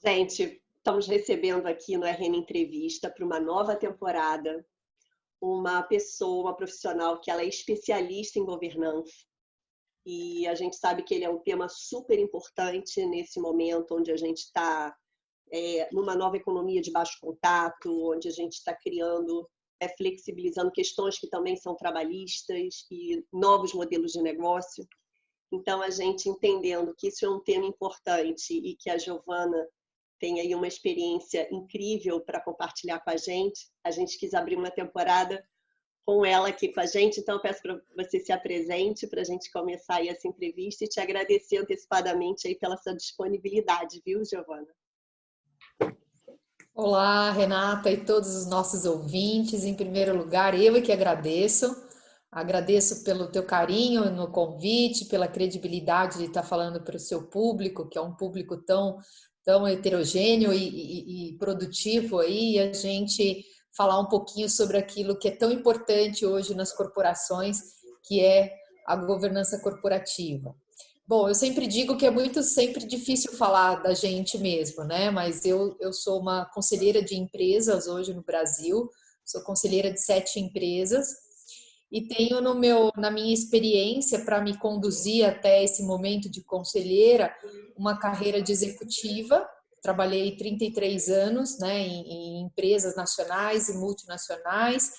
Gente, estamos recebendo aqui no RN Entrevista para uma nova temporada uma pessoa, uma profissional que ela é especialista em governança e a gente sabe que ele é um tema super importante nesse momento onde a gente está numa nova economia de baixo contato, onde a gente está criando, flexibilizando questões que também são trabalhistas e novos modelos de negócio. Então, a gente entendendo que isso é um tema importante e que a Giovana tem aí uma experiência incrível para compartilhar com a gente quis abrir uma temporada com ela aqui com a gente, então eu peço para você se apresente para a gente começar aí essa entrevista e te agradecer antecipadamente aí pela sua disponibilidade, viu, Giovana? Olá, Renata e todos os nossos ouvintes. Em primeiro lugar, eu é que agradeço. Agradeço pelo teu carinho no convite, pela credibilidade de estar falando para o seu público, que é um público tão heterogêneo e produtivo aí, e a gente falar um pouquinho sobre aquilo que é tão importante hoje nas corporações, que é a governança corporativa. Bom, eu sempre digo que é sempre difícil falar da gente mesmo, né? Mas eu sou uma conselheira de empresas hoje no Brasil, sou conselheira de 7 empresas e tenho na minha experiência para me conduzir até esse momento de conselheira, uma carreira de executiva. Trabalhei 33 anos, né, em empresas nacionais e multinacionais.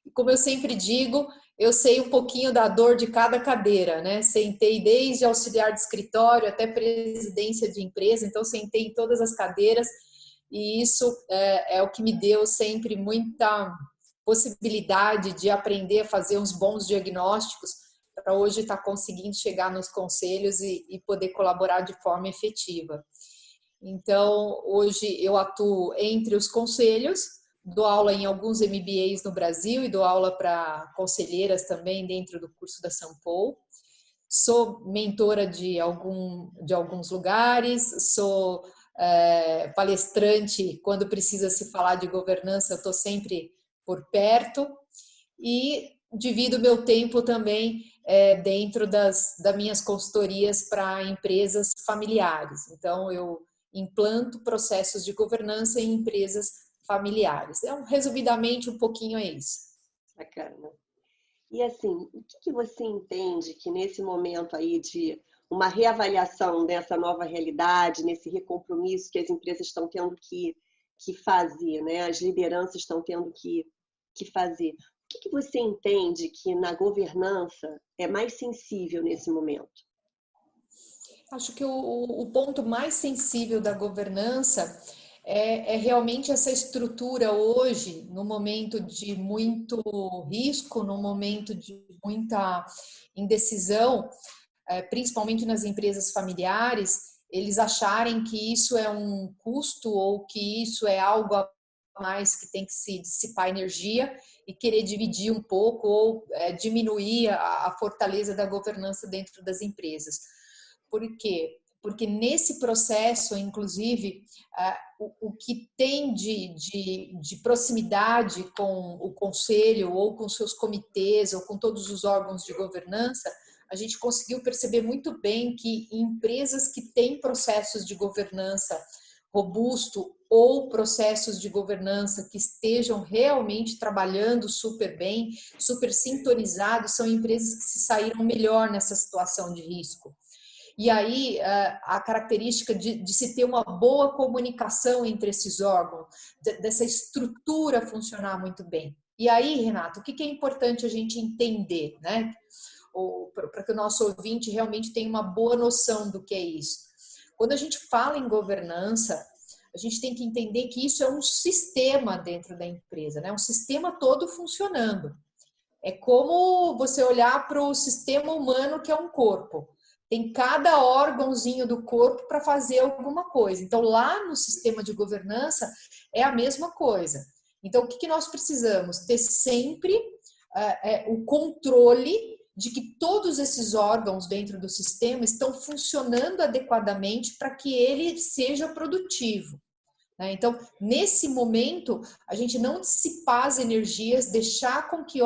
E como eu sempre digo, eu sei um pouquinho da dor de cada cadeira, né? Sentei desde auxiliar de escritório até presidência de empresa, então sentei em todas as cadeiras e isso é o que me deu sempre muita possibilidade de aprender a fazer uns bons diagnósticos para hoje estar conseguindo chegar nos conselhos e poder colaborar de forma efetiva. Então, hoje eu atuo entre os conselhos, dou aula em alguns MBAs no Brasil e dou aula para conselheiras também dentro do curso da Sampo. Sou mentora de alguns lugares, sou palestrante quando precisa se falar de governança, eu estou sempre por perto e divido meu tempo também dentro das minhas consultorias para empresas familiares. Então, eu implanto processos de governança em empresas familiares. Resumidamente, um pouquinho é isso. Bacana. E assim, o que você entende que nesse momento aí de uma reavaliação dessa nova realidade, nesse recompromisso que as empresas estão tendo que fazer, né? As lideranças estão tendo que fazer. O que você entende que na governança é mais sensível nesse momento? Acho que o ponto mais sensível da governança é realmente essa estrutura hoje, no momento de muito risco, no momento de muita indecisão, principalmente nas empresas familiares, eles acharem que isso é um custo ou que isso é algo a mais que tem que se dissipar energia e querer dividir um pouco ou diminuir a fortaleza da governança dentro das empresas. Por quê? Porque nesse processo, inclusive, o que tem de proximidade com o conselho ou com seus comitês ou com todos os órgãos de governança, a gente conseguiu perceber muito bem que empresas que têm processos de governança robusto ou processos de governança que estejam realmente trabalhando super bem, super sintonizados, são empresas que se saíram melhor nessa situação de risco. E aí, a característica de se ter uma boa comunicação entre esses órgãos, dessa estrutura funcionar muito bem. E aí, Renato, o que é importante a gente entender, né? Para que o nosso ouvinte realmente tenha uma boa noção do que é isso. Quando a gente fala em governança, a gente tem que entender que isso é um sistema dentro da empresa, né? Um sistema todo funcionando. É como você olhar para o sistema humano, que é um corpo. Tem cada órgãozinho do corpo para fazer alguma coisa. Então, lá no sistema de governança, é a mesma coisa. Então, o que nós precisamos? Ter sempre o controle de que todos esses órgãos dentro do sistema estão funcionando adequadamente para que ele seja produtivo. Então, nesse momento, a gente não dissipar as energias, deixar com que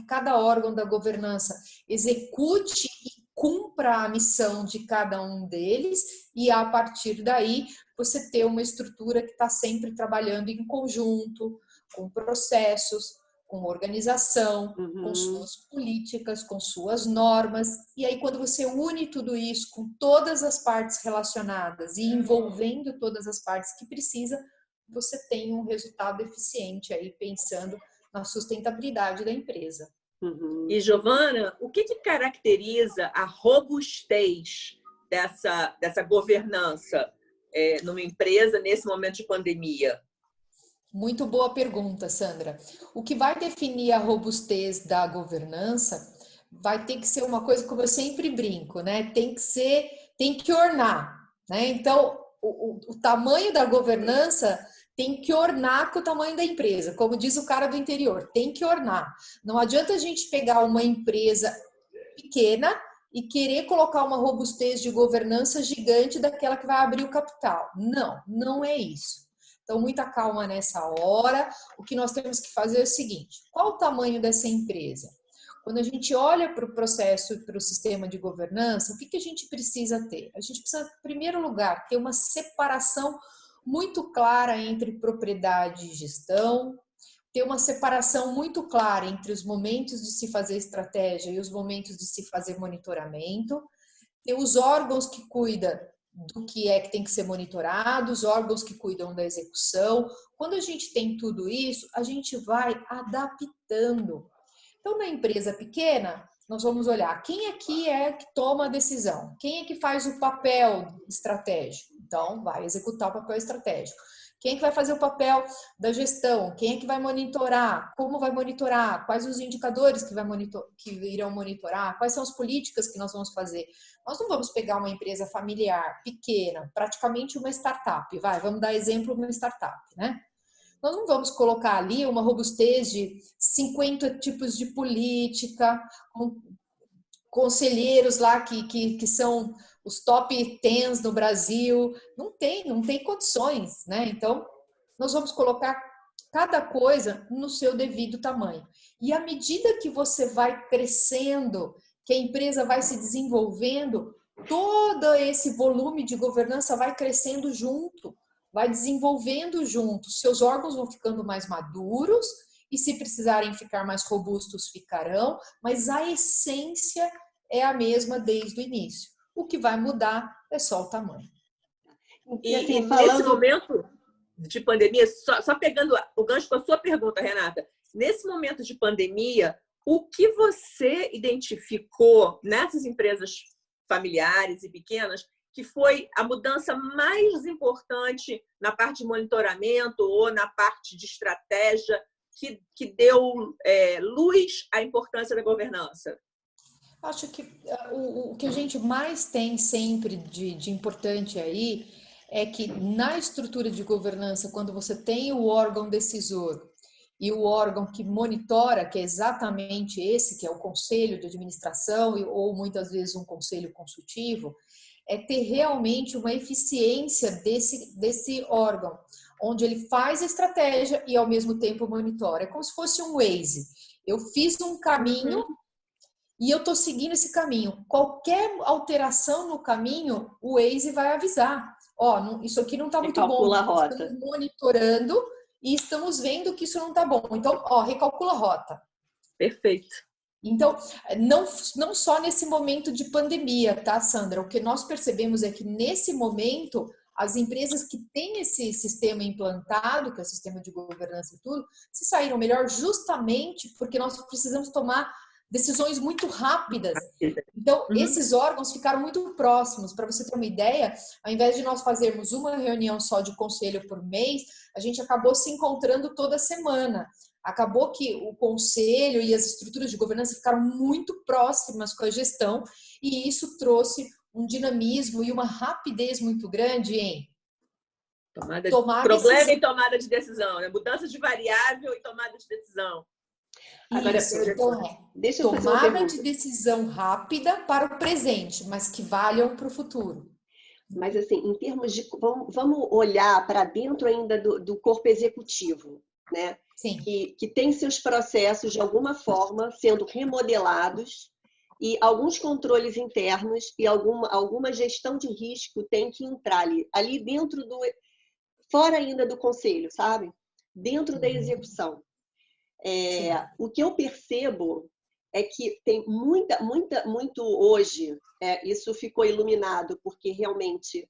cada órgão da governança execute e cumpra para a missão de cada um deles e, a partir daí, você ter uma estrutura que está sempre trabalhando em conjunto, com processos, com organização, com suas políticas, com suas normas. E aí, quando você une tudo isso com todas as partes relacionadas e envolvendo todas as partes que precisa, você tem um resultado eficiente aí, pensando na sustentabilidade da empresa. E, Giovana, o que caracteriza a robustez dessa governança numa empresa nesse momento de pandemia? Muito boa pergunta, Sandra. O que vai definir a robustez da governança vai ter que ser uma coisa que eu sempre brinco, né? Tem que ornar, né? Então, o tamanho da governança tem que ornar com o tamanho da empresa, como diz o cara do interior, tem que ornar. Não adianta a gente pegar uma empresa pequena e querer colocar uma robustez de governança gigante daquela que vai abrir o capital. Não, não é isso. Então, muita calma nessa hora. O que nós temos que fazer é o seguinte: qual o tamanho dessa empresa? Quando a gente olha para o processo e para o sistema de governança, o que a gente precisa ter? A gente precisa, em primeiro lugar, ter uma separação muito clara entre propriedade e gestão, ter uma separação muito clara entre os momentos de se fazer estratégia e os momentos de se fazer monitoramento, ter os órgãos que cuidam do que tem que ser monitorado, os órgãos que cuidam da execução. Quando a gente tem tudo isso, a gente vai adaptando. Então, na empresa pequena, nós vamos olhar quem aqui é que toma a decisão, quem é que faz o papel estratégico. Então, vai executar o papel estratégico. Quem é que vai fazer o papel da gestão? Quem é que vai monitorar? Como vai monitorar? Quais os indicadores que irão monitorar? Quais são as políticas que nós vamos fazer? Nós não vamos pegar uma empresa familiar, pequena, praticamente uma startup. Vamos dar exemplo de uma startup, né? Nós não vamos colocar ali uma robustez de 50 tipos de política, com conselheiros lá que são os top 10 no Brasil. Não tem condições, né? Então, nós vamos colocar cada coisa no seu devido tamanho. E à medida que você vai crescendo, que a empresa vai se desenvolvendo, todo esse volume de governança vai crescendo junto, vai desenvolvendo junto. Seus órgãos vão ficando mais maduros e, se precisarem ficar mais robustos, ficarão, mas a essência é a mesma desde o início. O que vai mudar é só o tamanho. E assim, nesse momento de pandemia, só pegando o gancho com a sua pergunta, Renata, nesse momento de pandemia, o que você identificou nessas empresas familiares e pequenas que foi a mudança mais importante na parte de monitoramento ou na parte de estratégia que deu luz à importância da governança? Acho que o que a gente mais tem sempre de importante aí é que na estrutura de governança, quando você tem o órgão decisor e o órgão que monitora, que é exatamente esse, que é o conselho de administração ou muitas vezes um conselho consultivo, é ter realmente uma eficiência desse órgão, onde ele faz a estratégia e ao mesmo tempo monitora. É como se fosse um Waze. Eu fiz um caminho e eu estou seguindo esse caminho. Qualquer alteração no caminho, o Waze vai avisar. Isso aqui não está muito bom. A rota. Estamos monitorando e estamos vendo que isso não está bom. Então, recalcula a rota. Perfeito. Então, não só nesse momento de pandemia, tá, Sandra? O que nós percebemos é que, nesse momento, as empresas que têm esse sistema implantado, que é o sistema de governança e tudo, se saíram melhor justamente porque nós precisamos tomar decisões muito rápidas. Então, esses órgãos ficaram muito próximos. Para você ter uma ideia, ao invés de nós fazermos uma reunião só de conselho por mês, a gente acabou se encontrando toda semana. Acabou que o conselho e as estruturas de governança ficaram muito próximas com a gestão e isso trouxe um dinamismo e uma rapidez muito grande em problema e tomada de decisão, né? Mudança de variável e tomada de decisão. Agora, deixa eu tomada de decisão rápida para o presente, mas que valham para o futuro. Mas assim, em termos de... Vamos olhar para dentro ainda do corpo executivo, né? Sim. Que tem seus processos, de alguma forma, sendo remodelados E alguns controles internos e alguma gestão de risco tem que entrar ali dentro fora ainda do conselho, sabe? Dentro da execução. O que eu percebo é que tem muito hoje, isso ficou iluminado, porque realmente,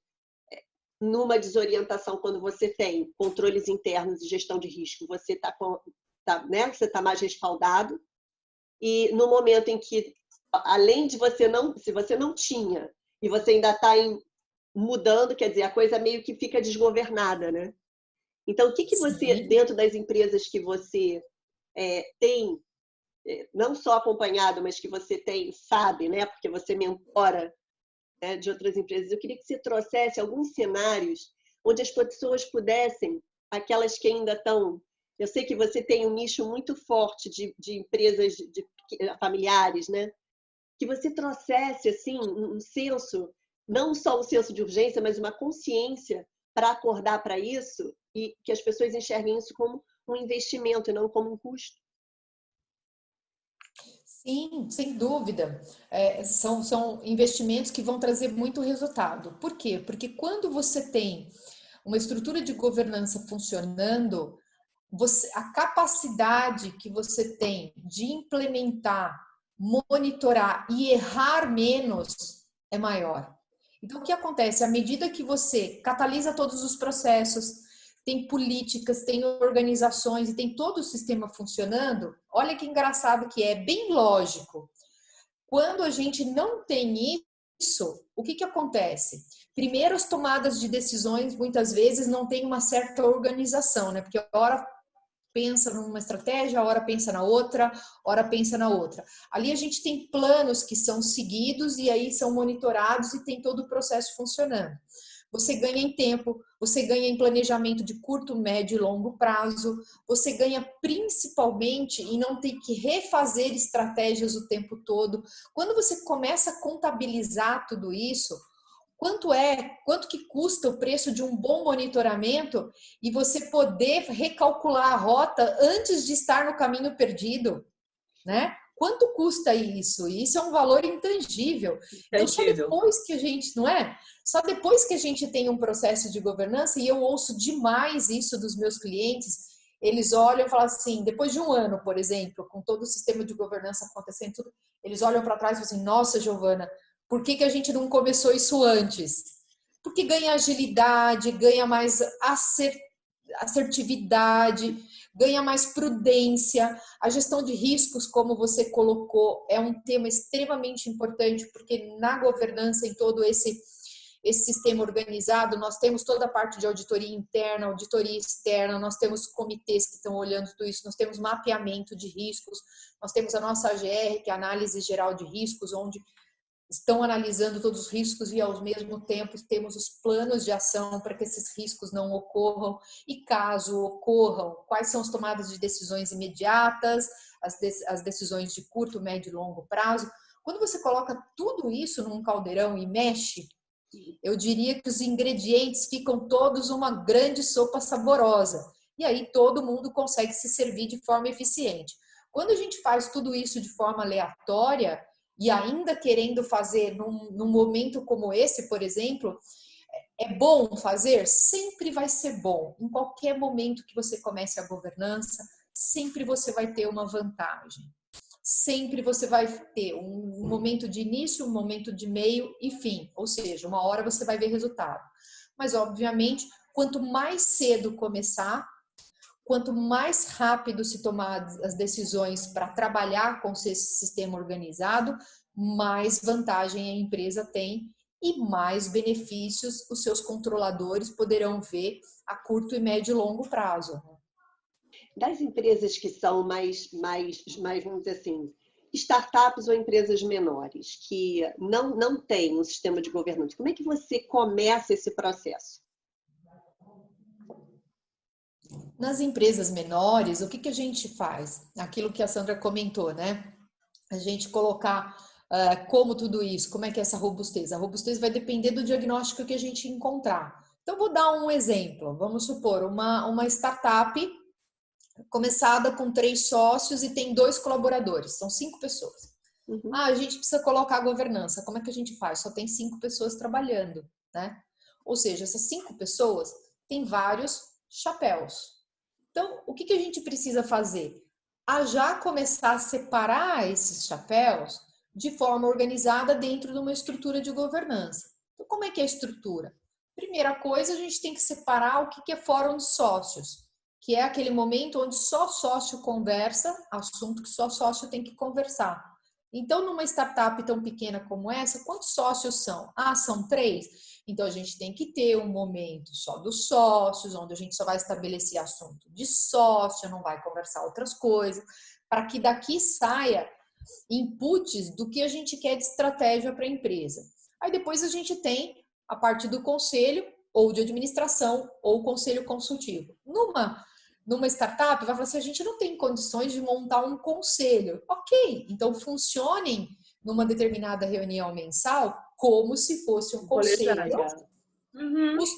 numa desorientação, quando você tem controles internos e gestão de risco, você está mais respaldado, e no momento em que, além de se você não tinha, e você ainda está mudando, quer dizer, a coisa meio que fica desgovernada, né? Então, o que você, dentro das empresas que você tem, não só acompanhado, mas que você sabe, né? Porque você mentora, né, de outras empresas. Eu queria que você trouxesse alguns cenários onde as pessoas pudessem, aquelas que ainda estão... Eu sei que você tem um nicho muito forte de empresas familiares, né? Que você trouxesse assim, um senso, não só um senso de urgência, mas uma consciência para acordar para isso e que as pessoas enxerguem isso como um investimento e não como um custo. Sim, sem dúvida. São investimentos que vão trazer muito resultado. Por quê? Porque quando você tem uma estrutura de governança funcionando, a capacidade que você tem de implementar, monitorar e errar menos é maior. Então, o que acontece? À medida que você catalisa todos os processos, tem políticas, tem organizações e tem todo o sistema funcionando, olha que engraçado que é, bem lógico. Quando a gente não tem isso, o que acontece? Primeiro, as tomadas de decisões, muitas vezes, não tem uma certa organização, né? Porque a hora pensa numa estratégia, a hora pensa na outra, a hora pensa na outra. Ali a gente tem planos que são seguidos e aí são monitorados e tem todo o processo funcionando. Você ganha em tempo, você ganha em planejamento de curto, médio e longo prazo, você ganha principalmente em não ter que refazer estratégias o tempo todo. Quando você começa a contabilizar tudo isso, quanto que custa o preço de um bom monitoramento e você poder recalcular a rota antes de estar no caminho perdido, né? Quanto custa isso? Isso é um valor intangível. Então, só depois que a gente, não é? Só depois que a gente tem um processo de governança, e eu ouço demais isso dos meus clientes, eles olham e falam assim, depois de um ano, por exemplo, com todo o sistema de governança acontecendo, tudo, eles olham para trás e falam assim, nossa, Giovana, por que a gente não começou isso antes? Porque ganha agilidade, ganha mais assertividade, ganha mais prudência. A gestão de riscos, como você colocou, é um tema extremamente importante, porque na governança, em todo esse sistema organizado, nós temos toda a parte de auditoria interna, auditoria externa, nós temos comitês que estão olhando tudo isso, nós temos mapeamento de riscos, nós temos a nossa AGR, que é a Análise Geral de Riscos, onde estão analisando todos os riscos e, ao mesmo tempo, temos os planos de ação para que esses riscos não ocorram e, caso ocorram, quais são as tomadas de decisões imediatas, as decisões de curto, médio e longo prazo. Quando você coloca tudo isso num caldeirão e mexe, eu diria que os ingredientes ficam todos uma grande sopa saborosa e aí todo mundo consegue se servir de forma eficiente. Quando a gente faz tudo isso de forma aleatória, e ainda querendo fazer num momento como esse, por exemplo, é bom fazer? Sempre vai ser bom. Em qualquer momento que você comece a governança, sempre você vai ter uma vantagem. Sempre você vai ter um momento de início, um momento de meio e fim. Ou seja, uma hora você vai ver resultado. Mas, obviamente, quanto mais cedo começar, quanto mais rápido se tomar as decisões para trabalhar com esse sistema organizado, mais vantagem a empresa tem e mais benefícios os seus controladores poderão ver a curto e médio e longo prazo. Das empresas que são mais, vamos dizer assim, startups ou empresas menores, que não têm um sistema de governança, como é que você começa esse processo? Nas empresas menores, o que a gente faz? Aquilo que a Sandra comentou, né? A gente colocar como tudo isso, como é que é essa robustez? A robustez vai depender do diagnóstico que a gente encontrar. Então, vou dar um exemplo. Vamos supor, uma startup começada com 3 sócios e tem 2 colaboradores, são 5 pessoas. A gente precisa colocar a governança. Como é que a gente faz? Só tem 5 pessoas trabalhando, né? Ou seja, essas 5 pessoas têm vários chapéus. Então, o que a gente precisa fazer? A já começar a separar esses chapéus de forma organizada dentro de uma estrutura de governança. Então, como é que é a estrutura? Primeira coisa, a gente tem que separar o que é fórum de sócios, que é aquele momento onde só sócio conversa, assunto que só sócio tem que conversar. Então, numa startup tão pequena como essa, quantos sócios são? São 3. Então, a gente tem que ter um momento só dos sócios, onde a gente só vai estabelecer assunto de sócio, não vai conversar outras coisas, para que daqui saia inputs do que a gente quer de estratégia para a empresa. Aí depois a gente tem a parte do conselho, ou de administração, ou conselho consultivo. Numa startup, vai falar assim, a gente não tem condições de montar um conselho. Ok, então funcionem numa determinada reunião mensal como se fosse um conselho,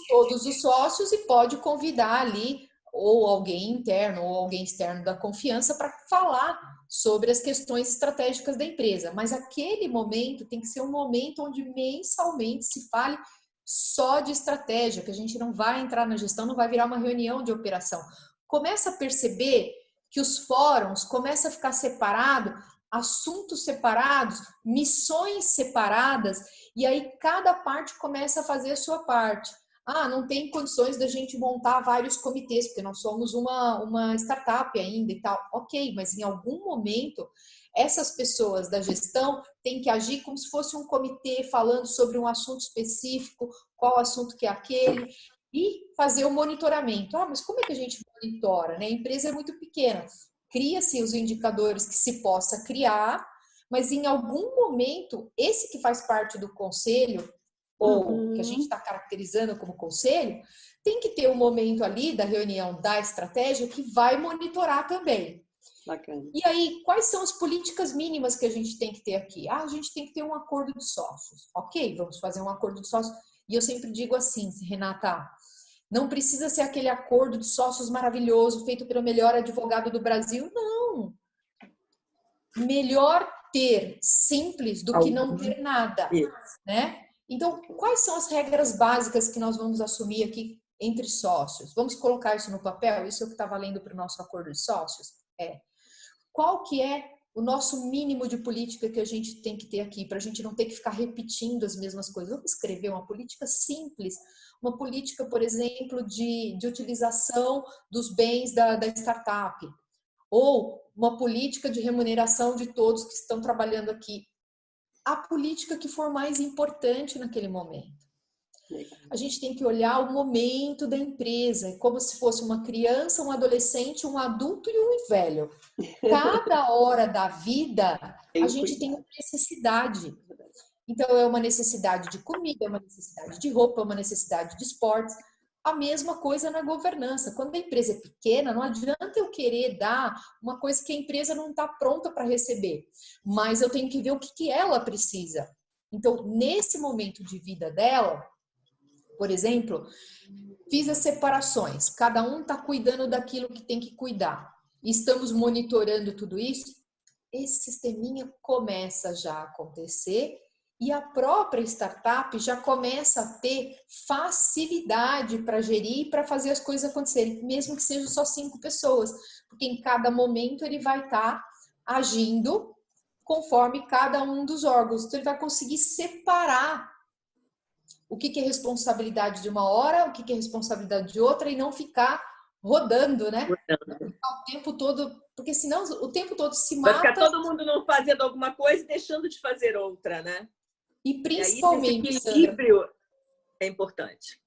todos os sócios, e pode convidar ali ou alguém interno ou alguém externo da confiança para falar sobre as questões estratégicas da empresa. Mas aquele momento tem que ser um momento onde mensalmente se fale só de estratégia, que a gente não vai entrar na gestão, não vai virar uma reunião de operação. Começa a perceber que os fóruns começam a ficar separados, assuntos separados, missões separadas, e aí cada parte começa a fazer a sua parte. Não tem condições da gente montar vários comitês, porque nós somos uma startup ainda e tal. Ok, mas em algum momento essas pessoas da gestão têm que agir como se fosse um comitê falando sobre um assunto específico, qual assunto que é aquele, e fazer o monitoramento. Mas como é que a gente monitora, né? A empresa é muito pequena. Cria-se os indicadores que se possa criar, mas em algum momento, esse que faz parte do conselho, ou que a gente está caracterizando como conselho, tem que ter um momento ali da reunião da estratégia que vai monitorar também. Bacana. E aí, quais são as políticas mínimas que a gente tem que ter aqui? A gente tem que ter um acordo de sócios. Ok, vamos fazer um acordo de sócios. E eu sempre digo assim, Renata, não precisa ser aquele acordo de sócios maravilhoso, feito pelo melhor advogado do Brasil. Não. Melhor ter simples do que não ter nada, né? Então, quais são as regras básicas que nós vamos assumir aqui entre sócios? Vamos colocar isso no papel? Isso é o que está valendo para o nosso acordo de sócios? Qual que é o nosso mínimo de política que a gente tem que ter aqui, para a gente não ter que ficar repetindo as mesmas coisas? Vamos escrever uma política simples, uma política, por exemplo, de utilização dos bens da startup, ou uma política de remuneração de todos que estão trabalhando aqui. A política que for mais importante naquele momento. A gente tem que olhar o momento da empresa, como se fosse uma criança, um adolescente, um adulto e um velho. Cada hora da vida, a gente tem uma necessidade. Então, é uma necessidade de comida, é uma necessidade de roupa, é uma necessidade de esportes. A mesma coisa na governança. Quando a empresa é pequena, não adianta eu querer dar uma coisa que a empresa não está pronta para receber. Mas eu tenho que ver o que ela precisa. Então, nesse momento de vida dela, por exemplo, fiz as separações. Cada um está cuidando daquilo que tem que cuidar. Estamos monitorando tudo isso. Esse sisteminha começa já a acontecer e a própria startup já começa a ter facilidade para gerir e para fazer as coisas acontecerem, mesmo que sejam só 5 pessoas, porque em cada momento ele vai estar agindo conforme cada um dos órgãos. Então ele vai conseguir separar o que é responsabilidade de uma hora, o que é responsabilidade de outra, e não ficar rodando, né? O tempo todo, porque senão o tempo todo se mata. Vai ficar todo mundo não fazendo alguma coisa e deixando de fazer outra, né? E principalmente, esse equilíbrio, Sandra, é importante.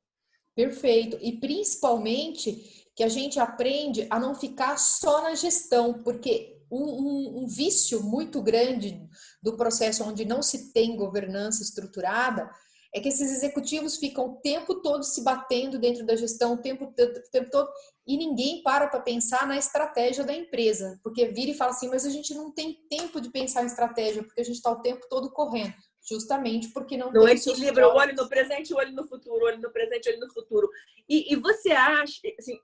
Perfeito. E principalmente que a gente aprende a não ficar só na gestão, porque um vício muito grande do processo onde não se tem governança estruturada é que esses executivos ficam o tempo todo se batendo dentro da gestão, o tempo todo, e ninguém para pensar na estratégia da empresa, porque vira e fala assim, mas a gente não tem tempo de pensar em estratégia, porque a gente está o tempo todo correndo. justamente porque não No tem equilíbrio, o olho no presente, o olho no futuro, o olho no presente, o olho no futuro. E você acha, assim,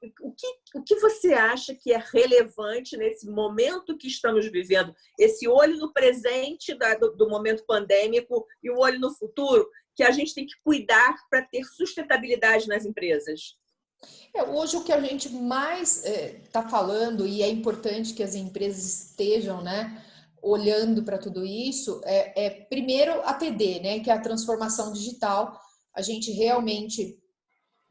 o que você acha que é relevante nesse momento que estamos vivendo? Esse olho no presente do momento pandêmico e o olho no futuro, que a gente tem que cuidar para ter sustentabilidade nas empresas? Hoje o que a gente mais está falando, e é importante que as empresas estejam, né, olhando para tudo isso, primeiro a TD, né, que é a transformação digital, a gente realmente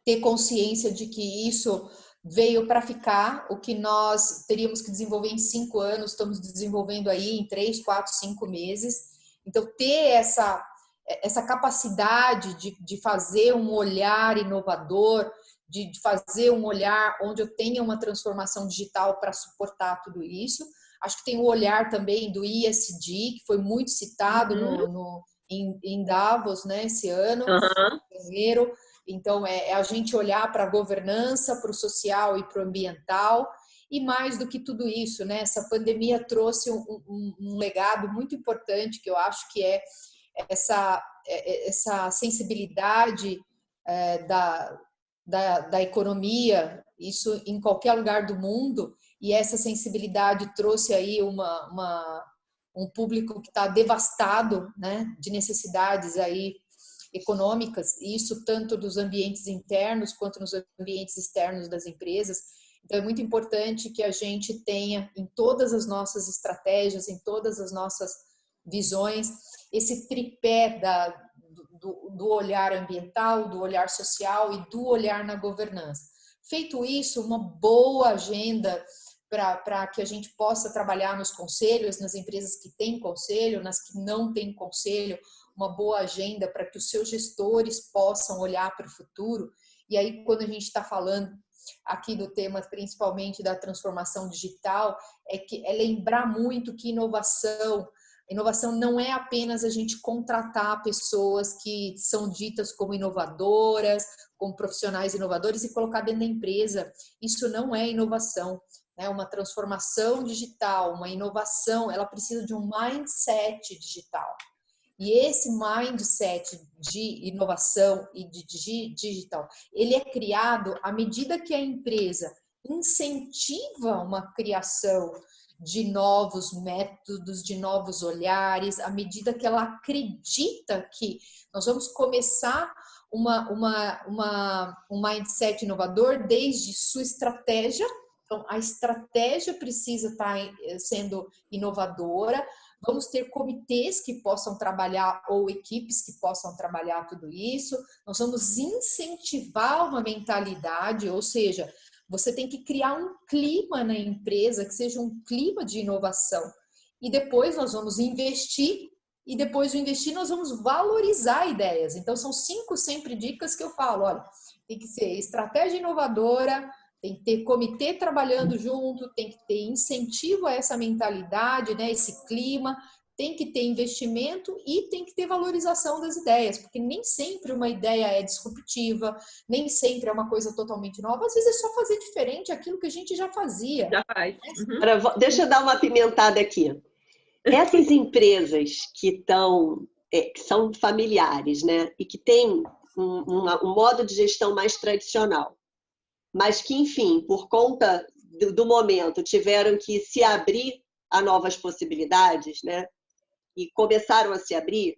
ter consciência de que isso veio para ficar, o que nós teríamos que desenvolver em 5 anos, estamos desenvolvendo aí em 3, 4, 5 meses. Então, ter essa capacidade de fazer um olhar inovador, de fazer um olhar onde eu tenha uma transformação digital para suportar tudo isso. Acho que tem o olhar também do ESG, que foi muito citado em Davos, né, esse ano, em janeiro. Então, é a gente olhar para a governança, para o social e para o ambiental. E mais do que tudo isso, né, essa pandemia trouxe um legado muito importante, que eu acho que é essa sensibilidade da economia, isso em qualquer lugar do mundo, e essa sensibilidade trouxe aí um público que está devastado, né, de necessidades aí econômicas, e isso tanto dos ambientes internos quanto nos ambientes externos das empresas. Então, é muito importante que a gente tenha em todas as nossas estratégias, em todas as nossas visões, esse tripé do olhar ambiental, do olhar social e do olhar na governança. Feito isso, uma boa agenda para que a gente possa trabalhar nos conselhos, nas empresas que têm conselho, nas que não têm conselho, uma boa agenda para que os seus gestores possam olhar para o futuro. E aí, quando a gente está falando aqui do tema, principalmente da transformação digital, é lembrar muito que inovação não é apenas a gente contratar pessoas que são ditas como inovadoras, como profissionais inovadores e colocar dentro da empresa. Isso não é inovação. Uma transformação digital, uma inovação, ela precisa de um mindset digital. E esse mindset de inovação e de digital, ele é criado à medida que a empresa incentiva uma criação de novos métodos, de novos olhares, à medida que ela acredita que nós vamos começar um mindset inovador desde sua estratégia. Então, a estratégia precisa estar sendo inovadora. Vamos ter comitês que possam trabalhar ou equipes que possam trabalhar tudo isso. Nós vamos incentivar uma mentalidade, ou seja, você tem que criar um clima na empresa que seja um clima de inovação. E depois nós vamos investir, e depois de investir nós vamos valorizar ideias. Então, são 5 sempre dicas que eu falo. Olha, tem que ser estratégia inovadora, tem que ter comitê trabalhando junto, tem que ter incentivo a essa mentalidade, né, esse clima, tem que ter investimento e tem que ter valorização das ideias, porque nem sempre uma ideia é disruptiva, nem sempre é uma coisa totalmente nova, às vezes é só fazer diferente aquilo que a gente já fazia. Já faz. Agora, deixa eu dar uma pimentada aqui. Essas empresas que são familiares, né, e que têm um modo de gestão mais tradicional, mas que, enfim, por conta do momento, tiveram que se abrir a novas possibilidades, né? E começaram a se abrir,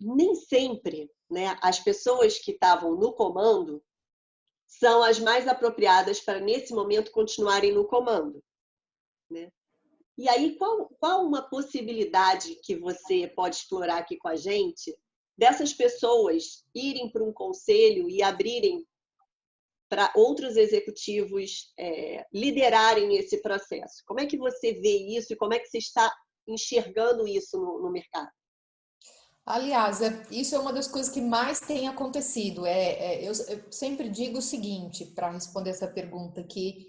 nem sempre, né, as pessoas que estavam no comando são as mais apropriadas para, nesse momento, continuarem no comando, né? E aí, qual uma possibilidade que você pode explorar aqui com a gente dessas pessoas irem para um conselho e abrirem para outros executivos liderarem esse processo? Como é que você vê isso e como é que você está enxergando isso no mercado? Aliás, isso é uma das coisas que mais tem acontecido. Eu sempre digo o seguinte, para responder essa pergunta, que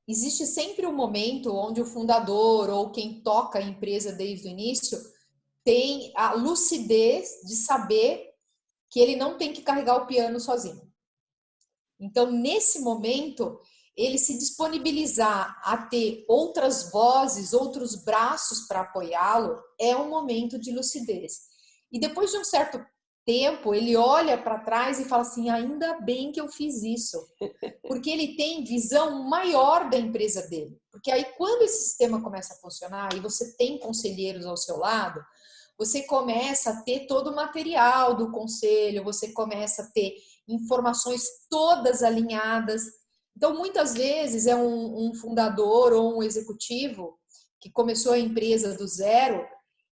existe sempre um momento onde o fundador ou quem toca a empresa desde o início tem a lucidez de saber que ele não tem que carregar o piano sozinho. Então, nesse momento, ele se disponibilizar a ter outras vozes, outros braços para apoiá-lo, é um momento de lucidez. E depois de um certo tempo, ele olha para trás e fala assim, ainda bem que eu fiz isso, porque ele tem visão maior da empresa dele. Porque aí, quando esse sistema começa a funcionar e você tem conselheiros ao seu lado, você começa a ter todo o material do conselho, você começa a ter informações todas alinhadas. Então, muitas vezes, é um fundador ou um executivo que começou a empresa do zero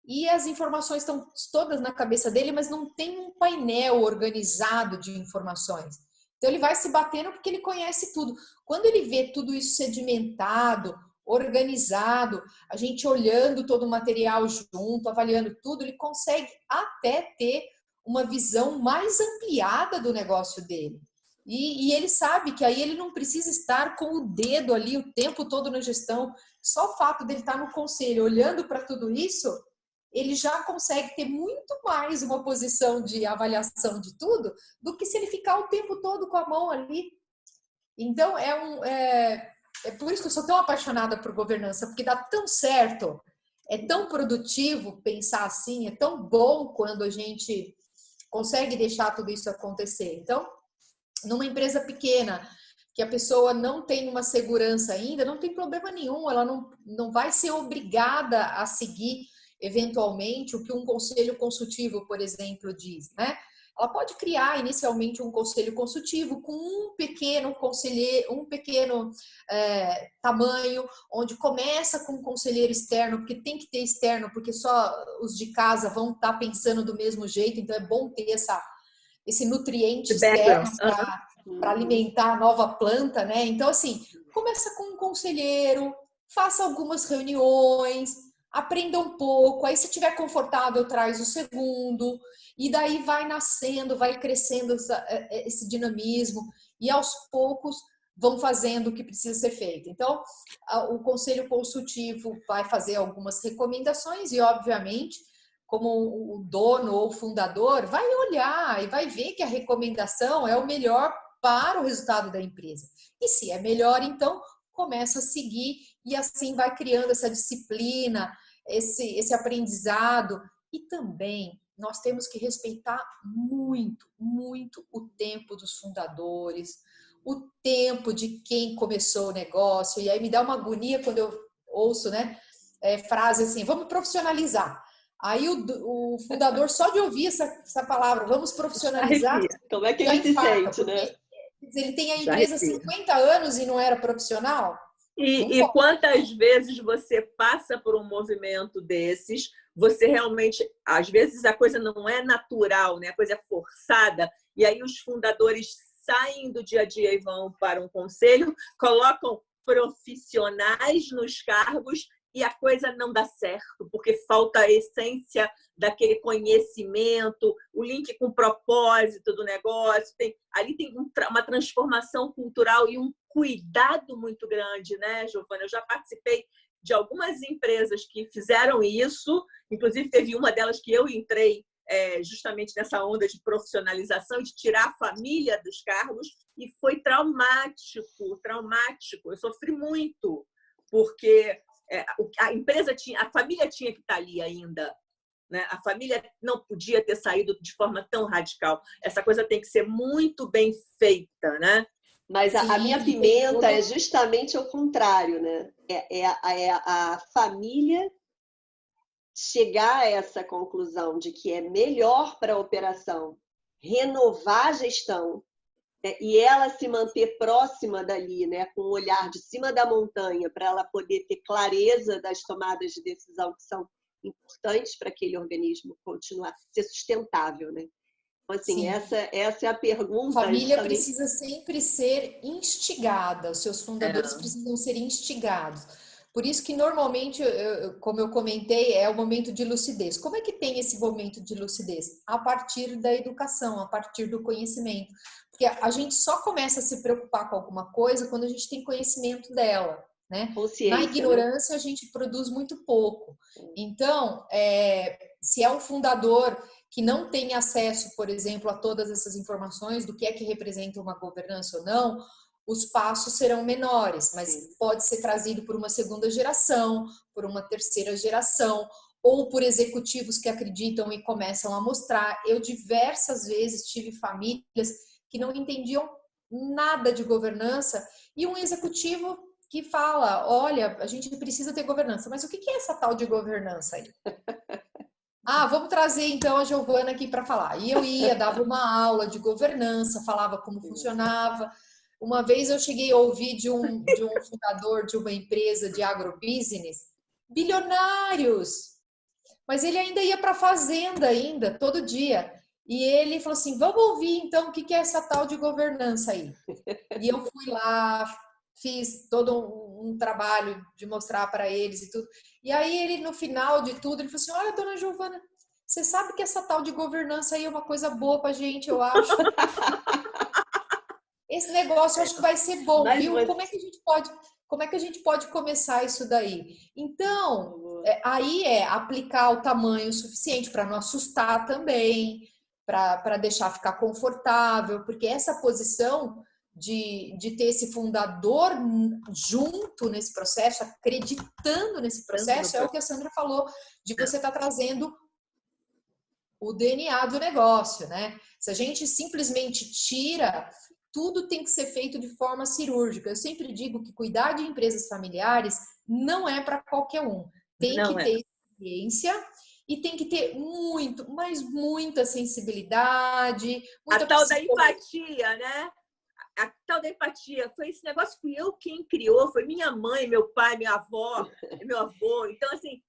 e as informações estão todas na cabeça dele, mas não tem um painel organizado de informações. Então, ele vai se batendo porque ele conhece tudo. Quando ele vê tudo isso sedimentado, organizado, a gente olhando todo o material junto, avaliando tudo, ele consegue até ter uma visão mais ampliada do negócio dele. E ele sabe que aí ele não precisa estar com o dedo ali o tempo todo na gestão. Só o fato dele estar no conselho, olhando para tudo isso, ele já consegue ter muito mais uma posição de avaliação de tudo do que se ele ficar o tempo todo com a mão ali. Então, é por isso que eu sou tão apaixonada por governança, porque dá tão certo, é tão produtivo pensar assim, é tão bom quando a gente consegue deixar tudo isso acontecer. Então, numa empresa pequena, que a pessoa não tem uma segurança ainda, não tem problema nenhum, ela não vai ser obrigada a seguir eventualmente o que um conselho consultivo, por exemplo, diz, né? Ela pode criar inicialmente um conselho consultivo com um pequeno conselheiro, tamanho, onde começa com um conselheiro externo, porque tem que ter externo, porque só os de casa vão estar pensando do mesmo jeito, então é bom ter esse nutriente externo para alimentar a nova planta, né? Então, assim, começa com um conselheiro, faça algumas reuniões, aprenda um pouco, aí se estiver confortável, traz o segundo, e daí vai nascendo, vai crescendo esse dinamismo, e aos poucos vão fazendo o que precisa ser feito. Então, o conselho consultivo vai fazer algumas recomendações e, obviamente, como o dono ou fundador, vai olhar e vai ver que a recomendação é o melhor para o resultado da empresa. E se é melhor, então, começa a seguir e assim vai criando essa disciplina, esse aprendizado. E também nós temos que respeitar muito, muito o tempo dos fundadores, o tempo de quem começou o negócio. E aí me dá uma agonia quando eu ouço, né, frase assim, vamos profissionalizar. Aí o fundador, só de ouvir essa palavra, vamos profissionalizar, como é que ele se sente, né? Ele tem a empresa há 50 anos e não era profissional? E quantas vezes você passa por um movimento desses, você realmente, às vezes a coisa não é natural, né? A coisa é forçada, e aí os fundadores saem do dia a dia e vão para um conselho, colocam profissionais nos cargos e a coisa não dá certo, porque falta a essência daquele conhecimento, o link com o propósito do negócio. Ali tem uma transformação cultural e um cuidado muito grande, né, Giovana? Eu já participei de algumas empresas que fizeram isso, inclusive teve uma delas que eu entrei justamente nessa onda de profissionalização e de tirar a família dos cargos, e foi traumático. Eu sofri muito, porque a empresa a família tinha que estar ali ainda, né? A família não podia ter saído de forma tão radical. Essa coisa tem que ser muito bem feita, né? Mas a minha pimenta é justamente o contrário, né? A família chegar a essa conclusão de que é melhor para a operação renovar a gestão, e ela se manter próxima dali, né, com o olhar de cima da montanha, para ela poder ter clareza das tomadas de decisão que são importantes para aquele organismo continuar a ser sustentável, né? Então, assim, essa é a pergunta. A família precisa sempre ser instigada, os seus fundadores precisam ser instigados. Por isso que normalmente, como eu comentei, é o momento de lucidez. Como é que tem esse momento de lucidez? A partir da educação, a partir do conhecimento. Porque a gente só começa a se preocupar com alguma coisa quando a gente tem conhecimento dela, né? Na ignorância, né? A gente produz muito pouco. Então, se é um fundador que não tem acesso, por exemplo, a todas essas informações do que é que representa uma governança ou não, os passos serão menores, mas pode ser trazido por uma segunda geração, por uma terceira geração, ou por executivos que acreditam e começam a mostrar. Eu diversas vezes tive famílias que não entendiam nada de governança e um executivo que fala, olha, a gente precisa ter governança, mas o que é essa tal de governança aí? Ah, vamos trazer então a Giovana aqui para falar. E eu ia, dava uma aula de governança, falava como funcionava. Uma vez eu cheguei a ouvir de um fundador de uma empresa de agrobusiness, bilionários, mas ele ainda ia para a fazenda ainda, todo dia. E ele falou assim, vamos ouvir então o que é essa tal de governança aí. E eu fui lá, fiz todo um trabalho de mostrar para eles e tudo. E aí ele, no final de tudo, ele falou assim, olha, dona Giovana, você sabe que essa tal de governança aí é uma coisa boa pra gente, eu acho. Esse negócio eu acho que vai ser bom, mas viu? você... Como é que a gente pode começar isso daí? Então, aí é aplicar o tamanho suficiente para não assustar também, para deixar ficar confortável, porque essa posição de ter esse fundador junto nesse processo, acreditando nesse processo, é o que a Sandra falou, de você estar trazendo o DNA do negócio, né? Se a gente simplesmente tira, tudo tem que ser feito de forma cirúrgica. Eu sempre digo que cuidar de empresas familiares não é para qualquer um. Tem que ter experiência e tem que ter muito, mas muita sensibilidade. Muita a tal da empatia, né? A tal da empatia. Foi esse negócio, fui eu quem criou, foi minha mãe, meu pai, minha avó, meu avô. Então, assim,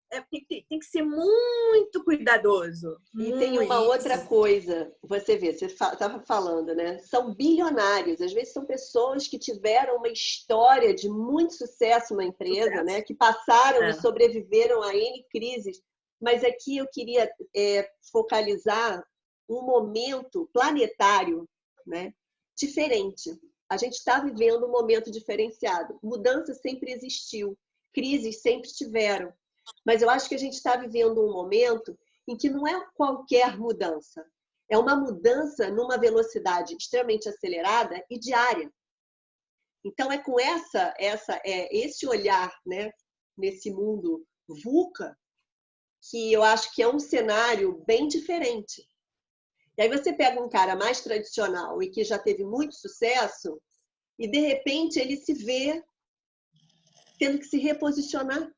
tem que ser muito cuidadoso. E tem uma outra coisa, você vê, você estava falando, né? São bilionários, às vezes são pessoas que tiveram uma história de muito sucesso na empresa, né? Que passaram e sobreviveram a N crises. Mas aqui eu queria focalizar um momento planetário, né? Diferente. A gente está vivendo um momento diferenciado. Mudança sempre existiu, crises sempre tiveram. Mas eu acho que a gente está vivendo um momento em que não é qualquer mudança. É uma mudança numa velocidade extremamente acelerada e diária. Então, é com esse olhar, né, nesse mundo VUCA, que eu acho que é um cenário bem diferente. E aí você pega um cara mais tradicional e que já teve muito sucesso e, de repente, ele se vê tendo que se reposicionar.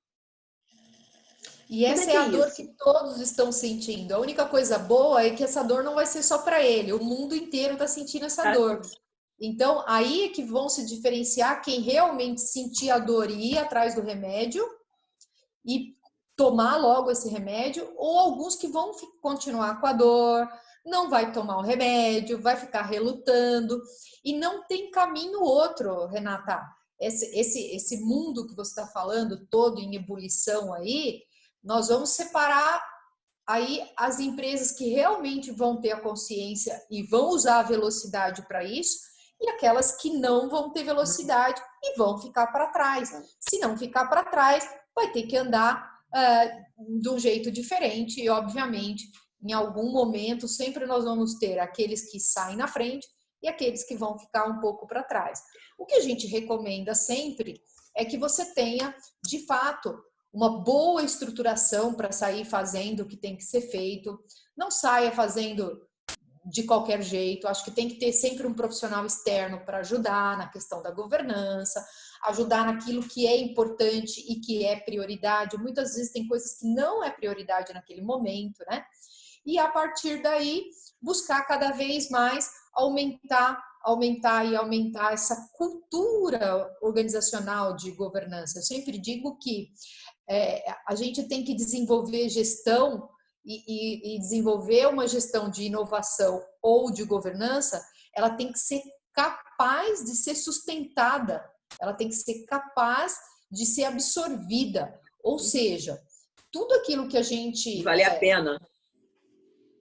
E essa é a dor que todos estão sentindo. A única coisa boa é que essa dor não vai ser só para ele. O mundo inteiro está sentindo essa dor. Então, aí é que vão se diferenciar quem realmente sentir a dor e ir atrás do remédio e tomar logo esse remédio, ou alguns que vão continuar com a dor, não vai tomar o remédio, vai ficar relutando. E não tem caminho outro, Renata. Esse mundo que você está falando, todo em ebulição aí, nós vamos separar aí as empresas que realmente vão ter a consciência e vão usar a velocidade para isso e aquelas que não vão ter velocidade e vão ficar para trás. Se não ficar para trás, vai ter que andar de um jeito diferente e, obviamente, em algum momento, sempre nós vamos ter aqueles que saem na frente e aqueles que vão ficar um pouco para trás. O que a gente recomenda sempre é que você tenha, de fato, uma boa estruturação para sair fazendo o que tem que ser feito. Não saia fazendo de qualquer jeito. Acho que tem que ter sempre um profissional externo para ajudar na questão da governança, ajudar naquilo que é importante e que é prioridade. Muitas vezes tem coisas que não é prioridade naquele momento, né? E a partir daí, buscar cada vez mais aumentar essa cultura organizacional de governança. Eu sempre digo que a gente tem que desenvolver gestão e desenvolver uma gestão de inovação ou de governança, ela tem que ser capaz de ser sustentada, ela tem que ser capaz de ser absorvida. Ou seja, tudo aquilo que a gente... Vale a pena.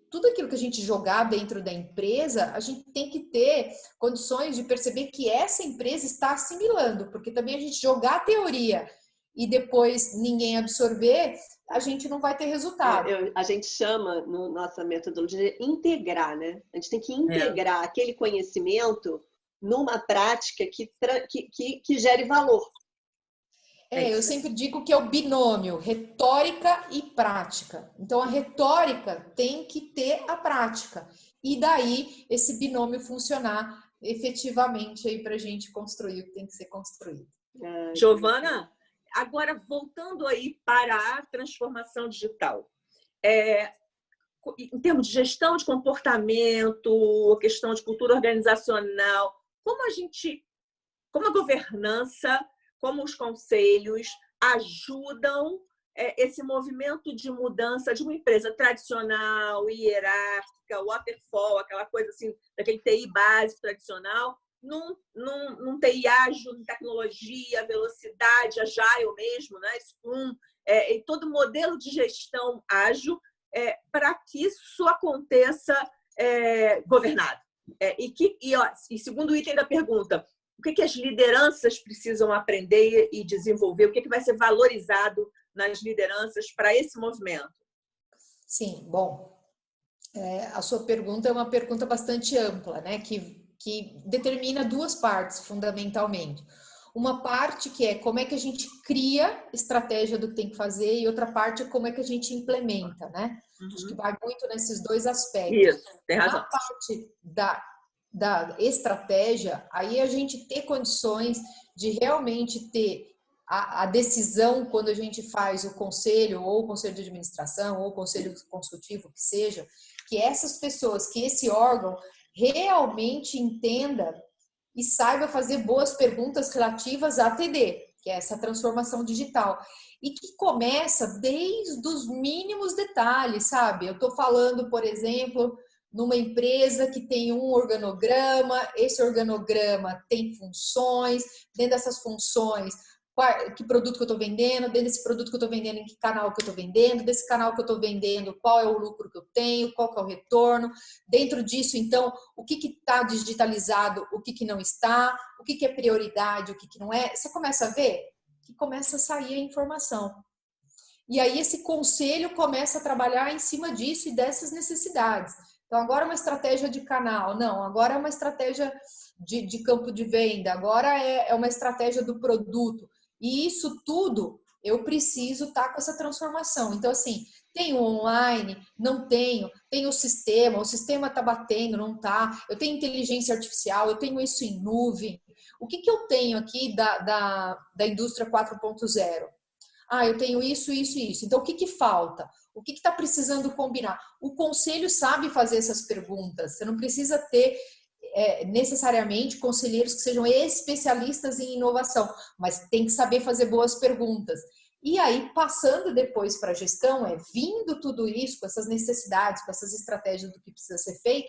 Tudo aquilo que a gente jogar dentro da empresa, a gente tem que ter condições de perceber que essa empresa está assimilando, porque também a gente jogar a teoria e depois ninguém absorver, a gente não vai ter resultado. A gente chama, na nossa metodologia, de integrar, né? A gente tem que integrar aquele conhecimento numa prática que gere valor. Eu sempre digo que é o binômio retórica e prática. Então, a retórica tem que ter a prática. E daí, esse binômio funcionar efetivamente aí para a gente construir o que tem que ser construído. Giovana, agora voltando aí para a transformação digital. Em termos de gestão de comportamento, questão de cultura organizacional, como a governança, como os conselhos ajudam esse movimento de mudança de uma empresa tradicional, hierárquica, waterfall, aquela coisa assim, daquele TI básico tradicional, num TI ágil, em tecnologia, velocidade, agile mesmo, né? Scrum, e todo modelo de gestão ágil, para que isso aconteça governado. E segundo o item da pergunta, o que as lideranças precisam aprender e desenvolver? O que vai ser valorizado nas lideranças para esse movimento? Sim, bom, a sua pergunta é uma pergunta bastante ampla, né? Que determina duas partes, fundamentalmente. Uma parte que é como é que a gente cria estratégia do que tem que fazer e outra parte é como é que a gente implementa, né? Acho que vai muito nesses dois aspectos. Isso, tem razão. Na parte da estratégia, aí a gente ter condições de realmente ter a decisão quando a gente faz o conselho, ou o conselho de administração, ou o conselho consultivo, que seja, que essas pessoas, que esse órgão realmente entenda e saiba fazer boas perguntas relativas à TD, que é essa transformação digital. E que começa desde os mínimos detalhes, sabe? Eu estou falando, por exemplo, numa empresa que tem um organograma, esse organograma tem funções, dentro dessas funções, que produto que eu estou vendendo, dentro desse produto que eu estou vendendo, em que canal que eu estou vendendo, desse canal que eu estou vendendo, qual é o lucro que eu tenho, qual que é o retorno, dentro disso, então, o que está digitalizado, o que não está, o que é prioridade, o que não é, você começa a ver que começa a sair a informação. E aí esse conselho começa a trabalhar em cima disso e dessas necessidades. Então, agora é uma estratégia de canal, não, agora é uma estratégia de campo de venda, agora é uma estratégia do produto. E isso tudo eu preciso estar com essa transformação. Então, assim, tenho online, não tenho, tenho o sistema está batendo, não está, eu tenho inteligência artificial, eu tenho isso em nuvem. O que eu tenho aqui da indústria 4.0? Eu tenho isso. Então, o que falta? O que está precisando combinar? O conselho sabe fazer essas perguntas. Você não precisa ter necessariamente conselheiros que sejam especialistas em inovação, mas tem que saber fazer boas perguntas. E aí, passando depois para a gestão, vindo tudo isso, com essas necessidades, com essas estratégias do que precisa ser feito,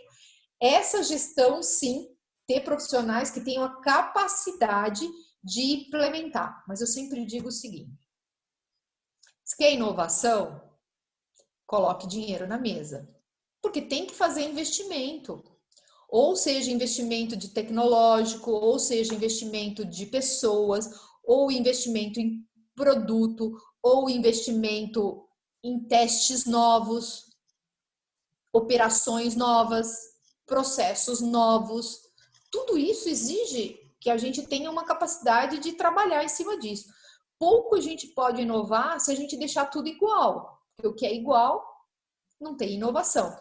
essa gestão, sim, ter profissionais que tenham a capacidade de implementar. Mas eu sempre digo o seguinte: se quer inovação, coloque dinheiro na mesa. Porque tem que fazer investimento. Ou seja, investimento de tecnológico, ou seja, investimento de pessoas, ou investimento em produto, ou investimento em testes novos, operações novas, processos novos. Tudo isso exige que a gente tenha uma capacidade de trabalhar em cima disso. Pouco a gente pode inovar se a gente deixar tudo igual. Porque o que é igual não tem inovação.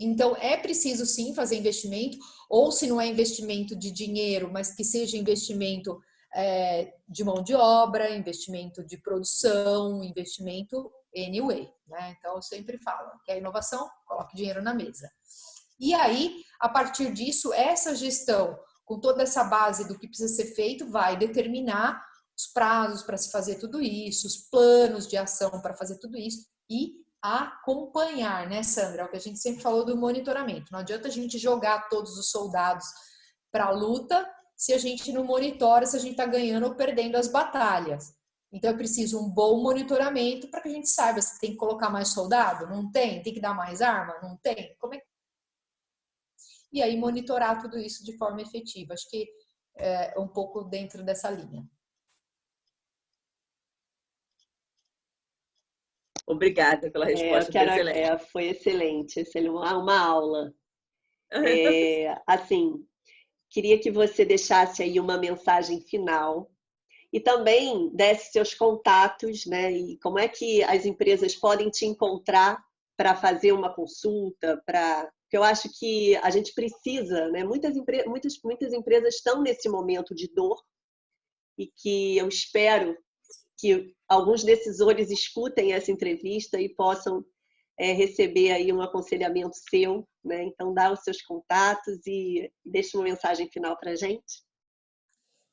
Então, é preciso sim fazer investimento, ou se não é investimento de dinheiro, mas que seja investimento de mão de obra, investimento de produção, investimento anyway, né? Então, eu sempre falo, quer inovação? Coloque dinheiro na mesa. E aí, a partir disso, essa gestão, com toda essa base do que precisa ser feito, vai determinar os prazos para se fazer tudo isso, os planos de ação para fazer tudo isso e acompanhar, né, Sandra? É o que a gente sempre falou do monitoramento. Não adianta a gente jogar todos os soldados para a luta se a gente não monitora se a gente está ganhando ou perdendo as batalhas. Então, é preciso um bom monitoramento para que a gente saiba se tem que colocar mais soldado, não tem? Tem que dar mais arma, não tem? Como é que... E aí, monitorar tudo isso de forma efetiva. Acho que é um pouco dentro dessa linha. Obrigada pela resposta, foi excelente. Foi excelente, uma aula. Assim, queria que você deixasse aí uma mensagem final e também desse seus contatos, né? E como é que as empresas podem te encontrar para fazer uma consulta, porque eu acho que a gente precisa, né? Muitas empresas estão nesse momento de dor e que eu espero que alguns decisores escutem essa entrevista e possam receber aí um aconselhamento seu, né? Então, dá os seus contatos e deixa uma mensagem final para a gente.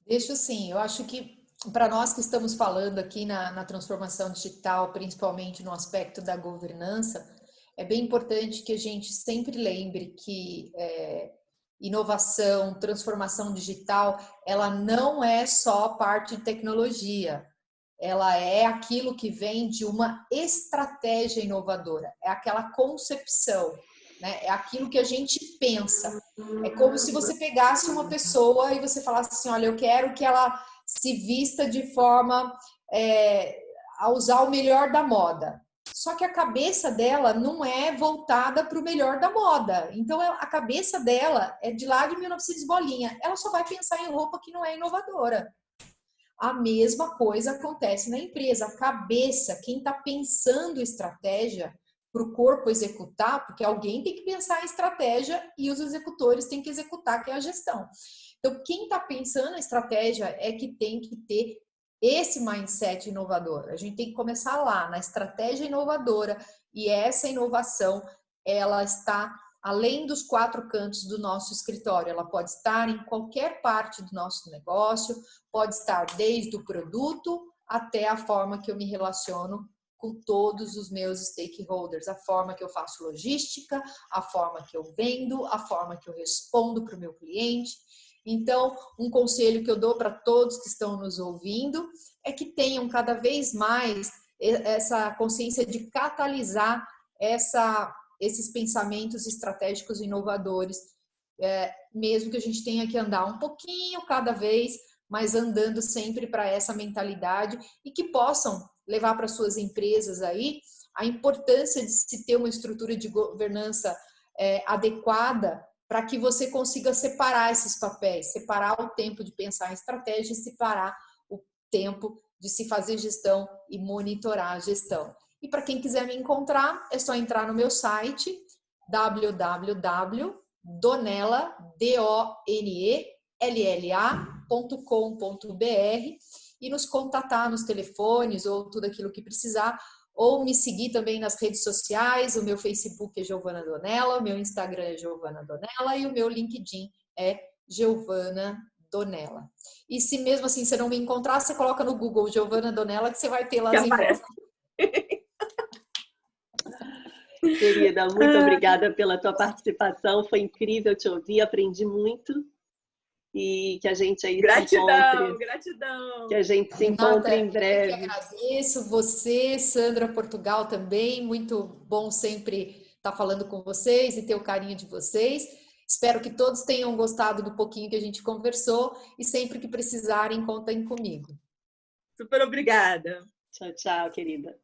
Deixo sim. Eu acho que para nós que estamos falando aqui na transformação digital, principalmente no aspecto da governança, é bem importante que a gente sempre lembre que inovação, transformação digital, ela não é só parte de tecnologia. Ela é aquilo que vem de uma estratégia inovadora, é aquela concepção, né? É aquilo que a gente pensa. É como se você pegasse uma pessoa e você falasse assim, olha, eu quero que ela se vista de forma a usar o melhor da moda. Só que a cabeça dela não é voltada para o melhor da moda. Então, a cabeça dela é de lá de 1900 bolinha. Ela só vai pensar em roupa que não é inovadora. A mesma coisa acontece na empresa. A cabeça, quem está pensando estratégia para o corpo executar, porque alguém tem que pensar em estratégia e os executores têm que executar, que é a gestão. Então, quem está pensando em estratégia é que tem que ter esse mindset inovador. A gente tem que começar lá, na estratégia inovadora, e essa inovação, ela está além dos 4 cantos do nosso escritório. Ela pode estar em qualquer parte do nosso negócio, pode estar desde o produto até a forma que eu me relaciono com todos os meus stakeholders, a forma que eu faço logística, a forma que eu vendo, a forma que eu respondo para o meu cliente. Então, um conselho que eu dou para todos que estão nos ouvindo é que tenham cada vez mais essa consciência de catalisar esses pensamentos estratégicos inovadores, mesmo que a gente tenha que andar um pouquinho cada vez, mas andando sempre para essa mentalidade e que possam levar para suas empresas aí a importância de se ter uma estrutura de governança adequada para que você consiga separar esses papéis, separar o tempo de pensar em estratégia e separar o tempo de se fazer gestão e monitorar a gestão. E para quem quiser me encontrar, é só entrar no meu site www.donella.com.br e nos contatar nos telefones ou tudo aquilo que precisar, ou me seguir também nas redes sociais. O meu Facebook é Giovana Donella, o meu Instagram é Giovana Donella e o meu LinkedIn é Giovana Donella. E se mesmo assim você não me encontrar, você coloca no Google Giovana Donella que você vai ter lá as informações. Querida, muito obrigada pela tua participação. Foi incrível te ouvir, aprendi muito. E que a gente aí se encontre. Gratidão. Que a gente se encontre em breve. Eu que agradeço. Você, Sandra Portugal, também. Muito bom sempre estar falando com vocês e ter o carinho de vocês. Espero que todos tenham gostado do pouquinho que a gente conversou e sempre que precisarem, contem comigo. Super obrigada. Tchau, tchau, querida.